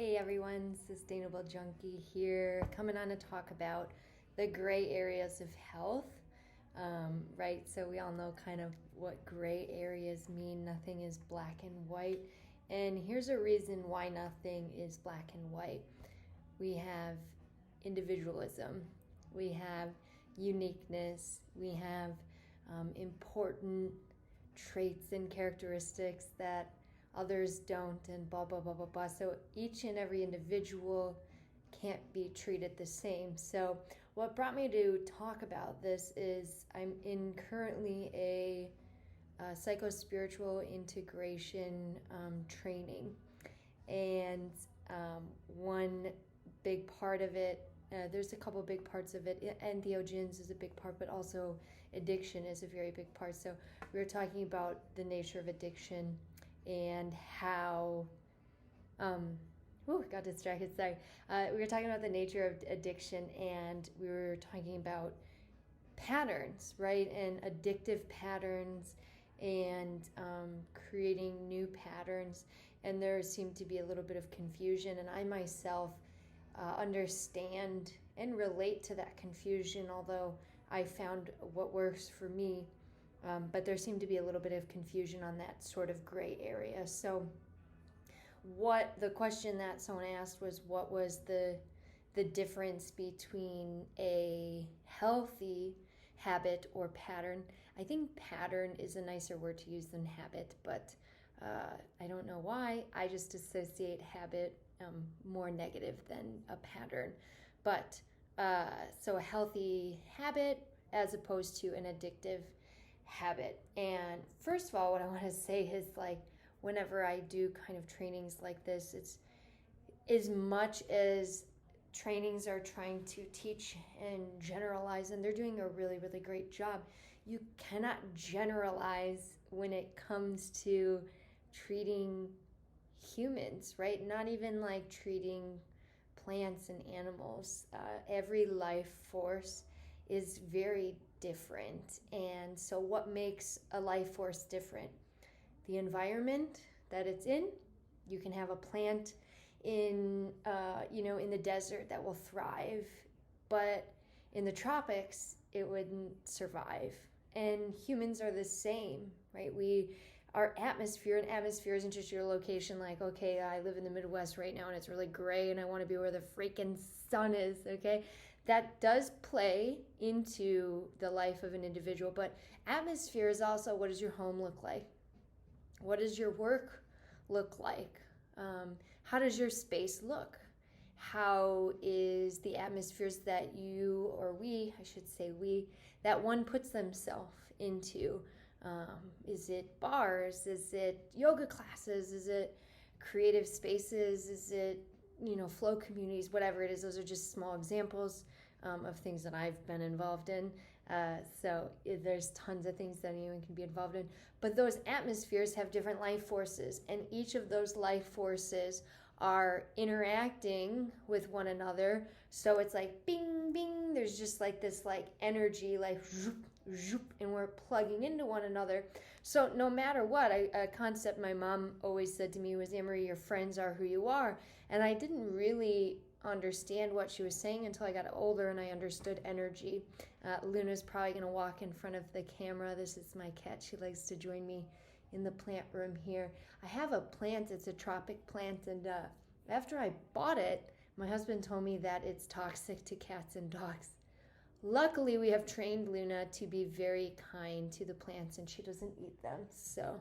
Hey everyone, Sustainable Junkie here, coming on to talk about the gray areas of health. Right, so we all know kind of what gray areas mean. Nothing is black and white. And here's a reason why nothing is black and white. We have individualism, we have uniqueness, we have important traits and characteristics that others don't, and blah blah blah blah blah. So each and every individual can't be treated the same. So what brought me to talk about this is I'm in currently a psycho-spiritual integration training, and one big part of it, there's a couple big parts of it. Entheogens is a big part, but also addiction is a very big part. So we were talking about the nature of addiction and how got distracted, sorry. We were talking about the nature of addiction, and we were talking about patterns, right? And addictive patterns, and creating new patterns. And there seemed to be a little bit of confusion, and I myself understand and relate to that confusion, although I found what works for me. But there seemed to be a little bit of confusion on that sort of gray area. So what the question that someone asked was, what was the difference between a healthy habit or pattern? I think pattern is a nicer word to use than habit, but I don't know why. I just associate habit more negative than a pattern. But so a healthy habit as opposed to an addictive habit. And first of all, what I want to say is, like, whenever I do kind of trainings like this, it's as much as trainings are trying to teach and generalize, and they're doing a really, really great job. You cannot generalize when it comes to treating humans, right? Not even like treating plants and animals. Every life force is very different. And so what makes a life force different? The environment that it's in. You can have a plant in in the desert that will thrive, but in the tropics it wouldn't survive. And humans are the same, right? Our atmosphere, and atmosphere isn't just your location, like, okay, I live in the Midwest right now and it's really gray and I want to be where the freaking sun is, okay? That does play into the life of an individual, but atmosphere is also, what does your home look like? What does your work look like? How does your space look? How is the atmospheres that you, or we, I should say we, that one puts themselves into? Is it bars? Is it yoga classes? Is it creative spaces? Is it, flow communities? Whatever it is, those are just small examples of things that I've been involved in. So there's tons of things that anyone can be involved in. But those atmospheres have different life forces, and each of those life forces are interacting with one another. So it's like bing, bing. There's just like this like energy, like zoop, zoop, and we're plugging into one another. So no matter what, a concept my mom always said to me was, Anne-Marie, your friends are who you are. And I didn't really understand what she was saying until I got older and I understood energy. Luna's probably going to walk in front of the camera. This is my cat. She likes to join me in the plant room here. I have a plant. It's a tropic plant, and after I bought it, my husband told me that it's toxic to cats and dogs. Luckily, we have trained Luna to be very kind to the plants, and she doesn't eat them, so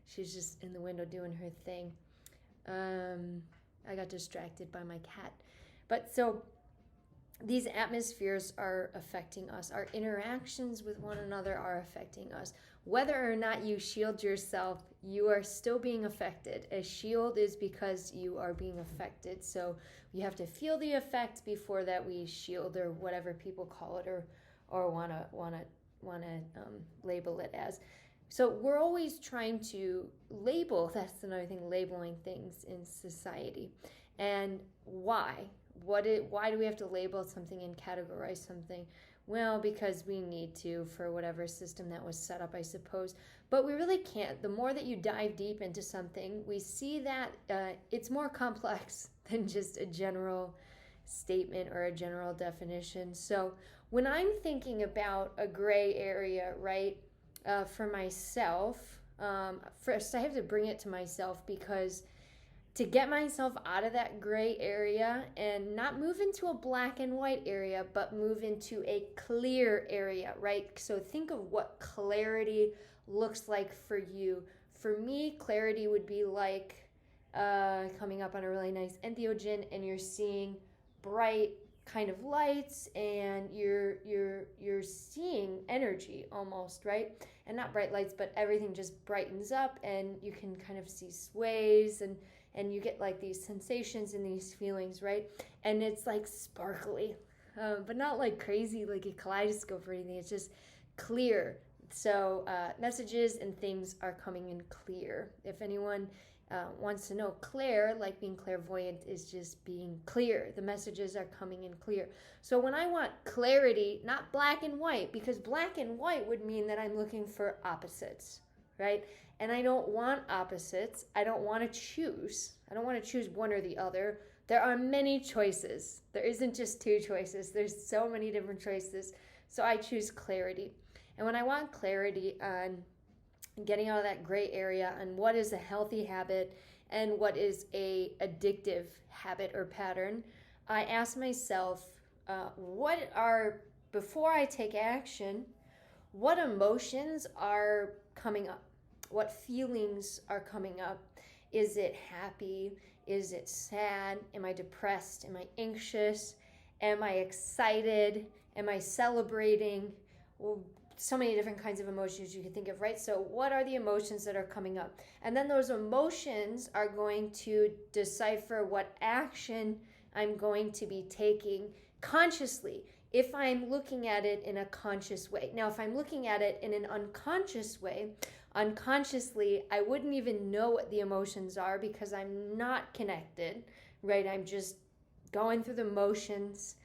she's just in the window doing her thing. I got distracted by my cat. But so these atmospheres are affecting us. Our interactions with one another are affecting us. Whether or not you shield yourself, you are still being affected. A shield is because you are being affected. So you have to feel the effect before that we shield, or whatever people call it, or wanna label it as. So we're always trying to label. That's another thing, labeling things in society. And why? Why do we have to label something and categorize something? Well, because we need to for whatever system that was set up, I suppose. But we really can't. The more that you dive deep into something, we see that it's more complex than just a general statement or a general definition. So when I'm thinking about a gray area, right, for myself, first I have to bring it to myself, because to get myself out of that gray area and not move into a black and white area, but move into a clear area, right? So think of what clarity looks like for you. For me, clarity would be like coming up on a really nice entheogen, and you're seeing bright kind of lights, and you're seeing energy almost, right? And not bright lights, but everything just brightens up, and you can kind of see sways, and you get like these sensations and these feelings, right? And it's like sparkly, but not like crazy, like a kaleidoscope or anything. It's just clear. So messages and things are coming in clear. If anyone wants to know, clair, like being clairvoyant, is just being clear. The messages are coming in clear. So when I want clarity, not black and white, because black and white would mean that I'm looking for opposites, right? And I don't want opposites. I don't want to choose. I don't want to choose one or the other. There are many choices. There isn't just two choices. There's so many different choices. So I choose clarity. And when I want clarity on getting out of that gray area on what is a healthy habit and what is a addictive habit or pattern, I ask myself, before I take action, what emotions are coming up? What feelings are coming up? Is it happy? Is it sad? Am I depressed? Am I anxious? Am I excited? Am I celebrating? Well, so many different kinds of emotions you can think of, right? So what are the emotions that are coming up? And then those emotions are going to decipher what action I'm going to be taking consciously, if I'm looking at it in a conscious way. Now, if I'm looking at it in an unconscious way, unconsciously, I wouldn't even know what the emotions are, because I'm not connected, right? I'm just going through the motions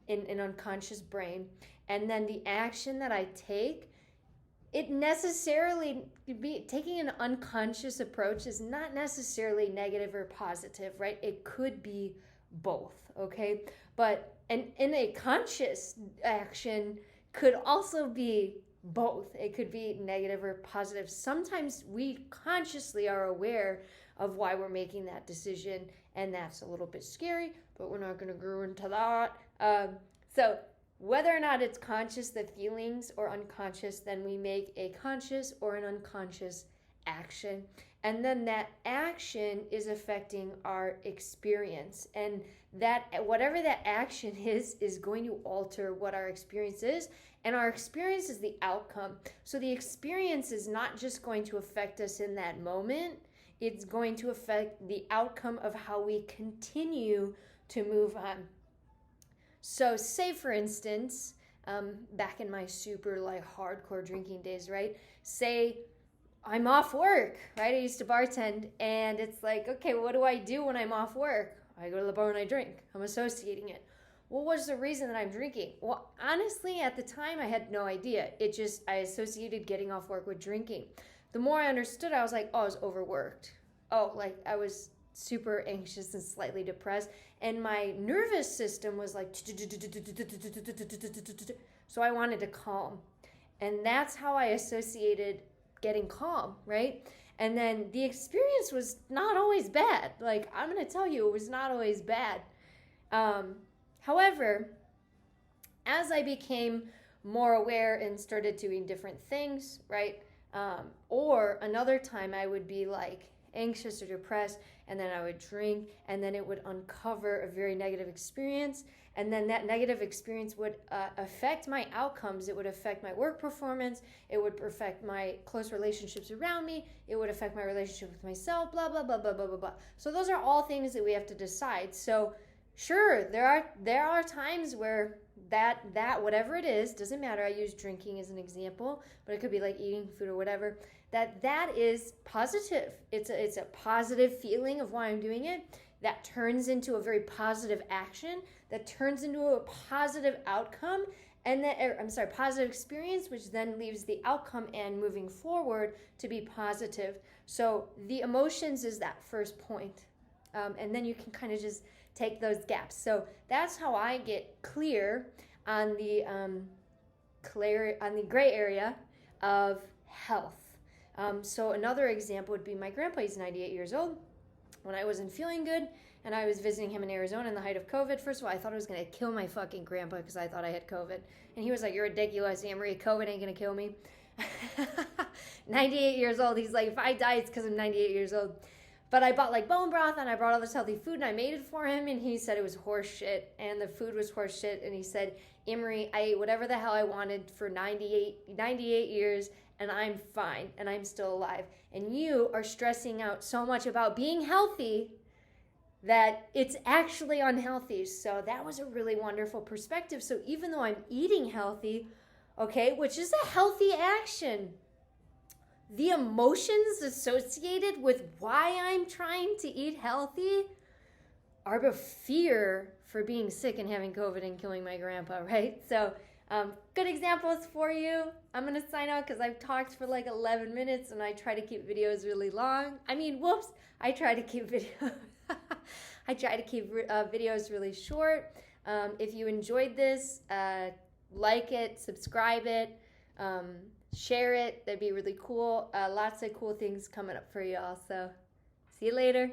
in an unconscious brain. And then the action that I take, taking an unconscious approach is not necessarily negative or positive, right? It could be both, okay? But in a conscious action could also be both. It could be negative or positive. Sometimes we consciously are aware of why we're making that decision, and that's a little bit scary, but we're not going to go into that. So whether or not it's conscious, the feelings, or unconscious, then we make a conscious or an unconscious action. And then that action is affecting our experience. And that whatever that action is going to alter what our experience is. And our experience is the outcome. So the experience is not just going to affect us in that moment. It's going to affect the outcome of how we continue to move on. So say, for instance, back in my super like hardcore drinking days, right? Say I'm off work, right? I used to bartend, and it's like, okay, what do I do when I'm off work? I go to the bar and I drink. I'm associating it. Well, what's the reason that I'm drinking? Well, honestly, at the time, I had no idea. I associated getting off work with drinking. The more I understood, I was like, oh, I was overworked. Oh, like I was super anxious and slightly depressed, and my nervous system was like, so I wanted to calm. And that's how I associated getting calm, right? And then the experience was not always bad. Like, I'm going to tell you, it was not always bad. However, as I became more aware and started doing different things, right? Or another time I would be like anxious or depressed, and then I would drink, and then it would uncover a very negative experience, and then that negative experience would affect my outcomes. It would affect my work performance. It would affect my close relationships around me. It would affect my relationship with myself, blah, blah, blah, blah, blah, blah, blah. So those are all things that we have to decide. So sure, there are times where that whatever it is, doesn't matter. I use drinking as an example, but it could be like eating food or whatever. That is positive. It's a positive feeling of why I'm doing it. That turns into a very positive action. That turns into a positive outcome. and then, positive experience, which then leaves the outcome and moving forward to be positive. So the emotions is that first point. And then you can kind of just take those gaps. So that's how I get clear on the gray area of health. So another example would be my grandpa. He's 98 years old. When I wasn't feeling good and I was visiting him in Arizona in the height of COVID, first of all, I thought I was going to kill my fucking grandpa because I thought I had COVID. And he was like, "You're ridiculous, Anne-Marie. COVID ain't going to kill me." 98 years old. He's like, "If I die, it's because I'm 98 years old." But I bought like bone broth and I brought all this healthy food and I made it for him, and he said it was horse shit and the food was horse shit. And he said, "Emery, I ate whatever the hell I wanted for 98 years and I'm fine and I'm still alive. And you are stressing out so much about being healthy that it's actually unhealthy." So that was a really wonderful perspective. So even though I'm eating healthy, okay, which is a healthy action, the emotions associated with why I'm trying to eat healthy are the fear for being sick and having COVID and killing my grandpa, right? So good examples for you. I'm going to sign out because I've talked for like 11 minutes and I try to keep videos really long. I try to keep videos really short. If you enjoyed this, like it, subscribe it, share it. That'd be really cool. Lots of cool things coming up for you all. So see you later.